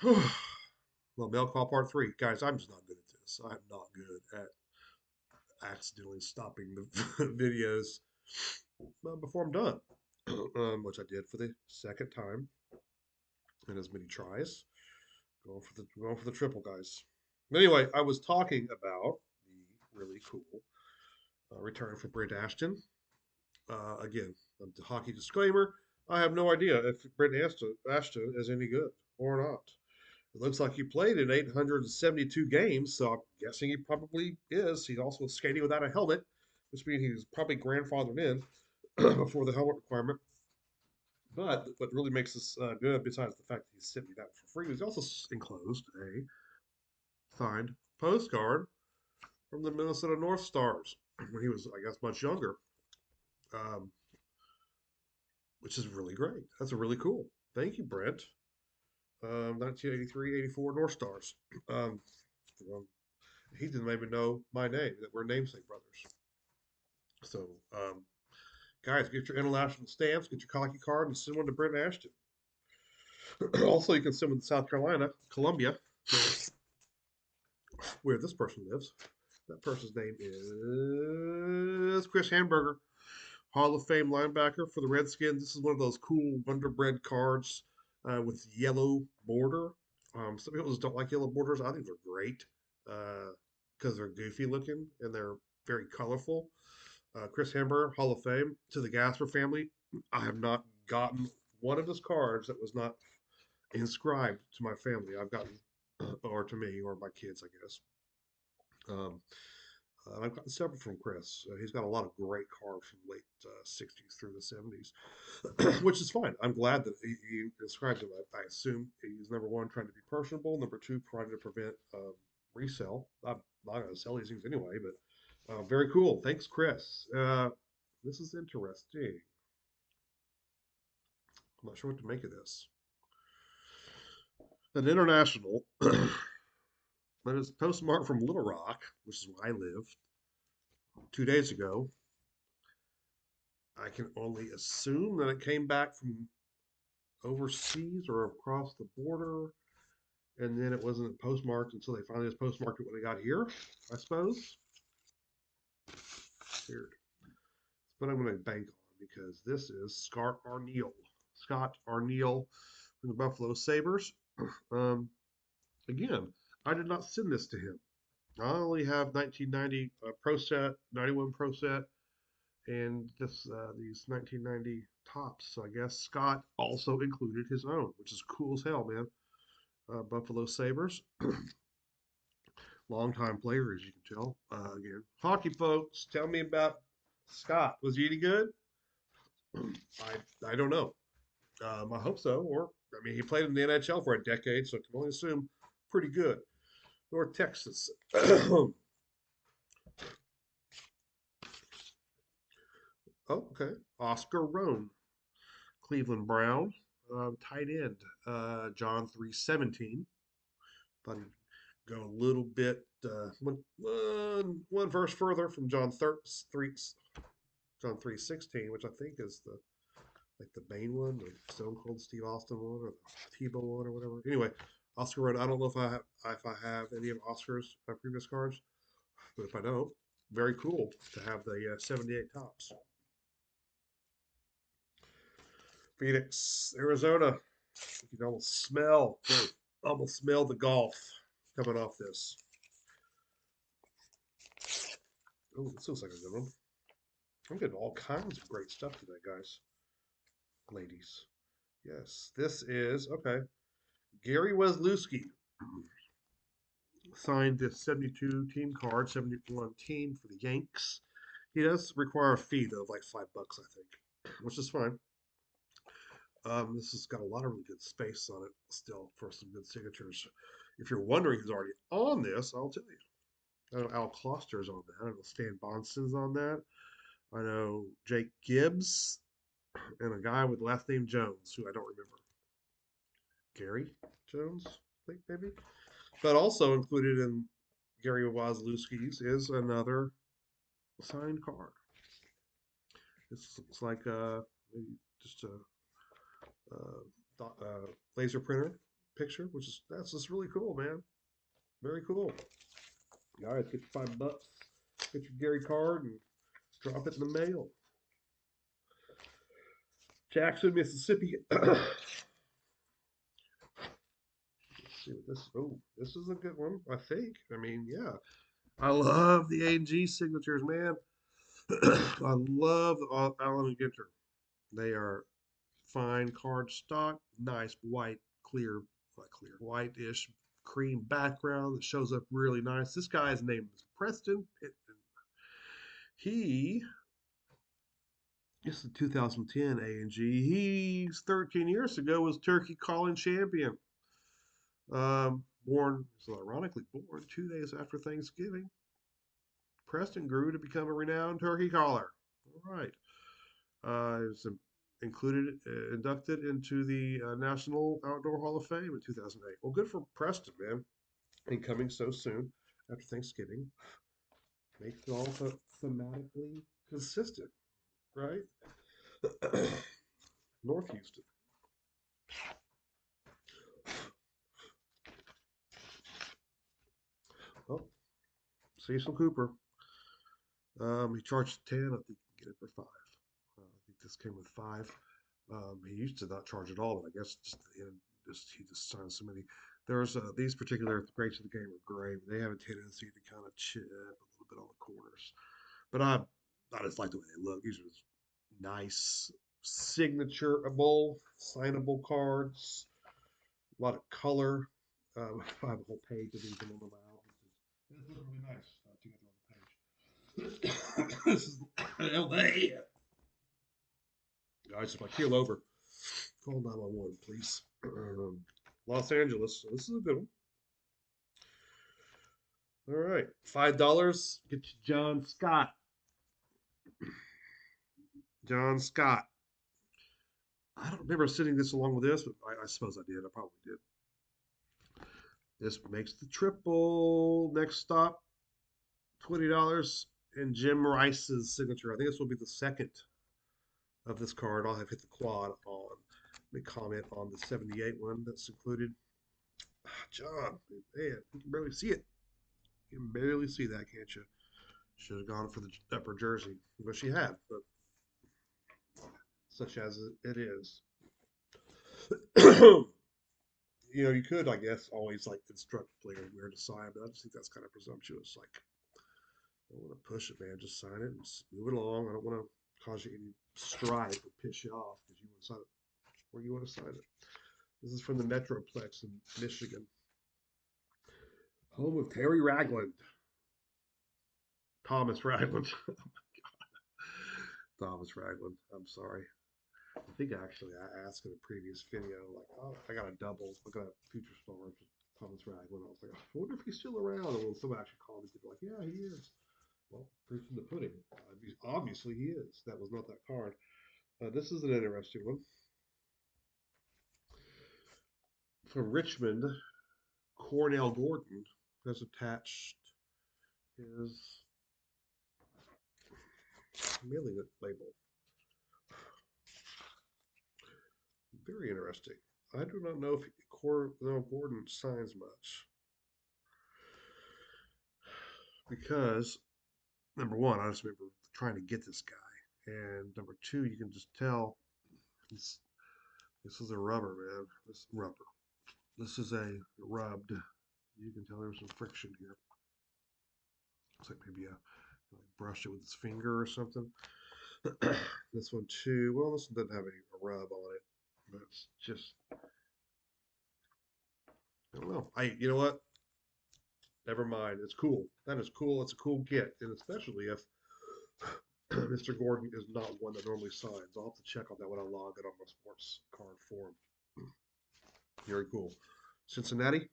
Well, mail call part three. Guys, I'm just not good at this. I'm not good at accidentally stopping the videos before I'm done, which I did for the second time in as many tries. Going for the triple, guys. Anyway, I was talking about the really cool return for Brent Ashton. Again, the hockey disclaimer. I have no idea if Brent Ashton is any good or not. It looks like he played in 872 games, so I'm guessing he probably is. He's also skating without a helmet, which means he was probably grandfathered in before the helmet requirement. But what really makes this good, besides the fact that he's sent me that for free, is he also enclosed a signed postcard from the Minnesota North Stars when he was, I guess, much younger, um, which is really great. That's really cool. Thank you, Brent. 1983, 84 North Stars. Um, um, he didn't even know my name, that we're namesake brothers. So, guys, get your international stamps, get your hockey card, and send one to Brent Ashton. Also, you can send one to South Carolina, Columbia, where this person lives. That person's name is Chris Hamburger, Hall of Fame linebacker for the Redskins. This is one of those cool Wonder Bread cards with yellow border. Some people just don't like yellow borders. I think they're great because they're goofy looking and they're very colorful. Chris Hamburger, Hall of Fame, to the Gasper family. I have not gotten one of his cards that was not inscribed to my family. I've gotten, or to me, or my kids, I guess. Um, I've gotten several from Chris. He's got a lot of great cards from the late 60s through the 70s, which is fine. I'm glad that he inscribed them. I assume he's number one, trying to be personable. Number two, trying to prevent resell. I'm not going to sell these things anyway, but very cool. Thanks, Chris. This is interesting. I'm not sure what to make of this. An international that is postmarked from Little Rock, which is where I lived 2 days ago. I can only assume that it came back from overseas or across the border, and then it wasn't postmarked until they finally just postmarked it when they got here, I suppose. Weird. But I'm going to bank on because this is Scott Arneal. Scott Arneal from the Buffalo Sabres. Um, Again, I did not send this to him. I only have 1990 Pro Set, 91 Pro Set, and these 1990 tops. So I guess Scott also included his own, which is cool as hell, man. Buffalo Sabres, longtime player, as you can tell. Again, hockey folks, tell me about Scott. Was he any good? I don't know. I hope so. Or I mean, he played in the NHL for a decade, so I can only assume pretty good. North Texas. Oh, okay. Oscar Roan, Cleveland Brown, tight end, John 317. Thought he'd go a little bit one verse further from John 316, which I think is the like the main one, the Stone Cold Steve Austin one, or the Tebow one, or whatever. Anyway, Oscar Road. I don't know if I have any of Oscar's previous cards, but if I don't, very cool to have the 78 tops. Phoenix, Arizona. You can almost smell the golf coming off this. Oh, this looks like a good one. I'm getting all kinds of great stuff today, guys, ladies. Yes, this is okay. Gary Weslowski signed this 72 team card, 71 team for the Yanks. He does require a fee though, of like $5, I think, which is fine. This has got a lot of really good space on it still for some good signatures. If you're wondering who's already on this, I'll tell you. I know Al Kloster's on that. I know Stan Bonson's on that. I know Jake Gibbs and a guy with the last name Jones, who I don't remember. Gary Jones, I think maybe. But also included in Gary Wazlewski's is another signed card. This looks like maybe just a laser printer picture, that's just really cool, man. Very cool. All right, get your $5, get your Gary card, and drop it in the mail. Jackson, Mississippi. Let's see what this. Oh, this is a good one, I think. I mean, yeah, I love the A&G signatures, man. I love Allen and Ginter. They are fine card stock, nice white, clear, not clear, whitish cream background that shows up really nice. This guy's name is Preston Pittman. He This is 2010 A&G. He's 13 years ago was Turkey Calling champion. Born, so ironically born 2 days after Thanksgiving. Preston grew to become a renowned turkey caller. All right. He was inducted into the National Outdoor Hall of Fame in 2008. Well, good for Preston, man. And coming so soon after Thanksgiving makes it all thematically consistent, right? North Houston. Oh, Cecil Cooper. He charged 10. I think you can get it for 5. I think this came with 5. He used to not charge at all, but I guess just at the end, he just signed so many. There's these particular greats of the game are great. They have a tendency to kind of chip a little bit on the corners, but I just like the way they look. These are nice, signaturable, signable cards. A lot of color. I have a whole page of these in one of my albums. This is really nice together on the page. This is LA. Guys, if I keel over, call 911, please. Los Angeles. So this is a good one. All right. $5. Get you John Scott. John Scott. I don't remember sitting this along with this, but I suppose I did. I probably did. This makes the triple. Next stop, $20. And Jim Rice's signature. I think this will be the second of this card. I'll have hit the quad on. Let me comment on the 78 one that's included. John, man, you can barely see it. You can barely see that, can't you? Should have gone for the upper jersey. But she had, but such as it is. You could, I guess, always like instruct players where to sign, but I just think that's kind of presumptuous. Like, I don't want to push it, man. Just sign it and move it along. I don't want to cause you any strife or piss you off because you want to sign it where you want to sign it. This is from the Metroplex in Michigan, home of Terry Ragland, Thomas Ragland. Thomas Ragland. I'm sorry. I think actually I asked in a previous video, like, oh, I got a double. I got a future star with Thomas Ragland. I was like, I wonder if he's still around. And when someone actually commented, like, yeah, he is. Well, proof in the pudding. Obviously, he is. That was not that card. This is an interesting one. For Richmond, Cornell Gordon has attached his mailing label. Very interesting. I do not know if Cornell Gordon signs much because number one, I just remember trying to get this guy, and number two, you can just tell this is a rubber, man. This is rubber. This is a rubbed. You can tell there's some friction here. Looks like maybe like brushed it with his finger or something. This one too. Well, this one doesn't have any rub on it. That's just I don't know. You know what? Never mind. It's cool. That is cool. It's a cool kit, and especially if Mr. Gordon is not one that normally signs. I'll have to check on that when I log it on my sports card form. Very cool. Cincinnati.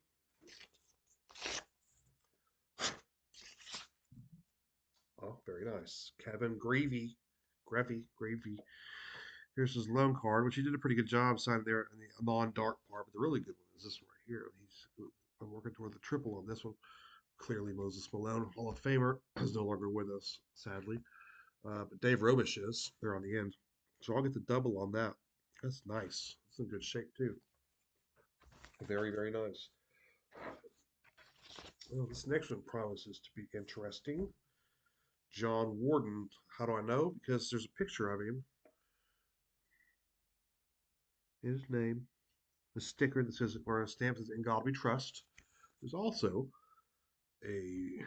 Oh, very nice. Kevin Gravy. Here's his loan card, which he did a pretty good job signing there in the non-dark part. But the really good one is this one right here. I'm working toward the triple on this one. Clearly, Moses Malone, Hall of Famer, is no longer with us, sadly. But Dave Robish is. They're on the end. So I'll get the double on that. That's nice. It's in good shape, too. Very, very nice. Well, this next one promises to be interesting. John Warden. How do I know? Because there's a picture of him, his name, the sticker that says, or a stamp that says, "In God We Trust." There's also a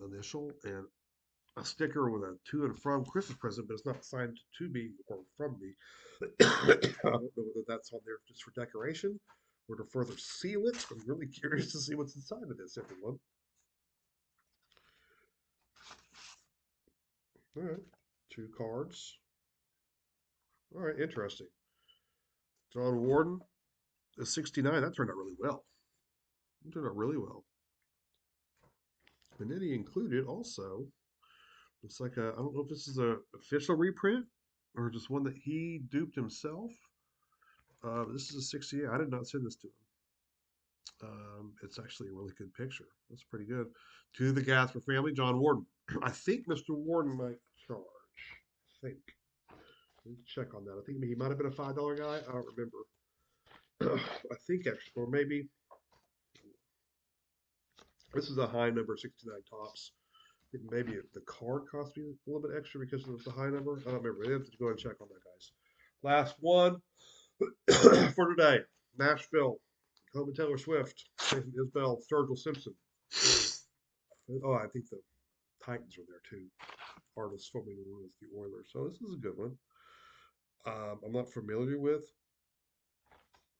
initial and a sticker with a to and from Christmas present, but it's not signed to me or from me. I don't know whether that's on there just for decoration or to further seal it. I'm really curious to see what's inside of this, everyone. All right, two cards. All right, interesting. John Warden, a 69. That turned out really well. It turned out really well. And then he included also, looks like a, I don't know if this is a official reprint or just one that he duped himself. This is a 68. I did not send this to him. It's actually a really good picture. That's pretty good. To the Gasper family, John Warden. I think Mr. Warden might charge. I think. Let me check on that. I think he might have been a $5 guy. I don't remember. I think actually, or maybe this is a high number, 69 tops. Maybe the card cost me a little bit extra because of the high number. I don't remember. I have to go and check on that, guys. Last one for today. Nashville. Home of Taylor Swift. Jason Isbell. Sturgill Simpson. Oh, I think the Titans are there too. Artists formerly known as the Oilers. So this is a good one. I'm not familiar with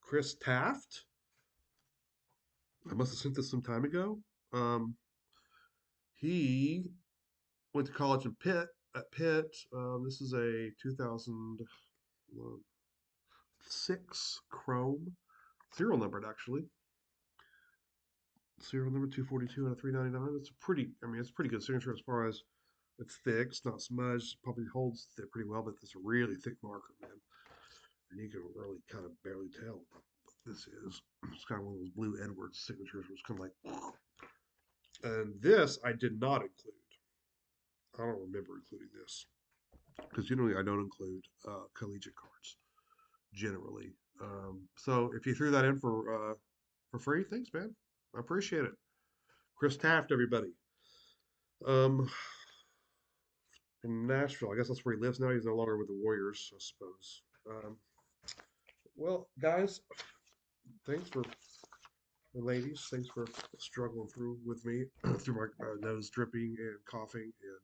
Chris Taft. I must have sent this some time ago. Um, he went to college in Pitt. At Pitt, this is a 2006 Chrome, serial numbered actually. Serial number 242 and a 399. It's a pretty. I mean, it's a pretty good signature as far as it's thick. It's not smudged. Probably holds it pretty well, but it's a really thick marker, man. And you can really kind of barely tell what this is. It's kind of one of those Blue Edwards signatures, where it's kind of like. And this I did not include. I don't remember including this because generally I don't include collegiate cards generally. So if you threw that in for free, thanks, man. I appreciate it. Chris Taft, everybody. Um, in Nashville, I guess that's where he lives now. He's no longer with the Warriors, I suppose. Well, guys, thanks for the ladies. Thanks for struggling through with me through my nose dripping and coughing and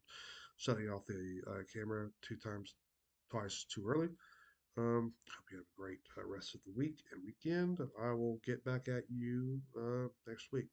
shutting off the camera twice too early. Hope you have a great rest of the week and weekend. I will get back at you next week.